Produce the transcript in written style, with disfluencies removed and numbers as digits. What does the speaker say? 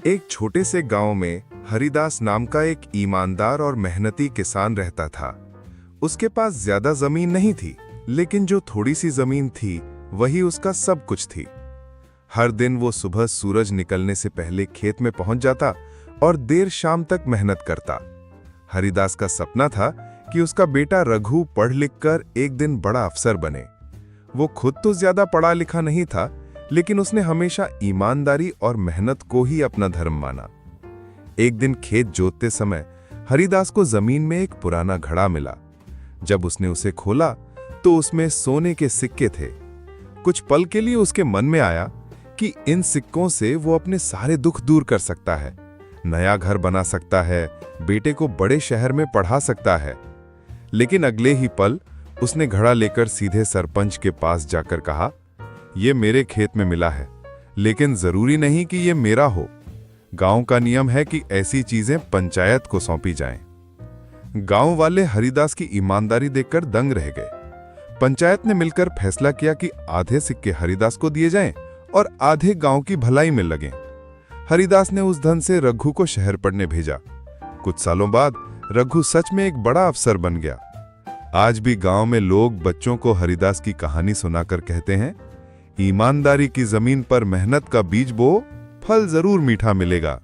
एक छोटे से गांव में हरिदास नाम का एक ईमानदार और मेहनती किसान रहता था। उसके पास ज्यादा जमीन नहीं थी, लेकिन जो थोड़ी सी जमीन थी वही उसका सब कुछ थी। हर दिन वो सुबह सूरज निकलने से पहले खेत में पहुंच जाता और देर शाम तक मेहनत करता। हरिदास का सपना था कि उसका बेटा रघु पढ़ लिख कर एक दिन बड़ा अफसर बने। वो खुद तो ज्यादा पढ़ा लिखा नहीं था, लेकिन उसने हमेशा ईमानदारी और मेहनत को ही अपना धर्म माना। एक दिन खेत जोतते समय हरिदास को जमीन में एक पुराना घड़ा मिला। जब उसने उसे खोला तो उसमें सोने के सिक्के थे। कुछ पल के लिए उसके मन में आया कि इन सिक्कों से वो अपने सारे दुख दूर कर सकता है, नया घर बना सकता है, बेटे को बड़े शहर में पढ़ा सकता है। लेकिन अगले ही पल उसने घड़ा लेकर सीधे सरपंच के पास जाकर कहा, ये मेरे खेत में मिला है, लेकिन जरूरी नहीं कि ये मेरा हो। गांव का नियम है कि ऐसी चीजें पंचायत को सौंपी जाएं। गांव वाले हरिदास की ईमानदारी देखकर दंग रह गए। पंचायत ने मिलकर फैसला किया कि आधे सिक्के हरिदास को दिए जाएं और आधे गांव की भलाई में लगें। हरिदास ने उस धन से रघु को शहर पढ़ने भेजा। कुछ सालों बाद रघु सच में एक बड़ा अफसर बन गया। आज भी गांव में लोग बच्चों को हरिदास की कहानी सुनाकर कहते हैं, ईमानदारी की जमीन पर मेहनत का बीज बो, फल जरूर मीठा मिलेगा।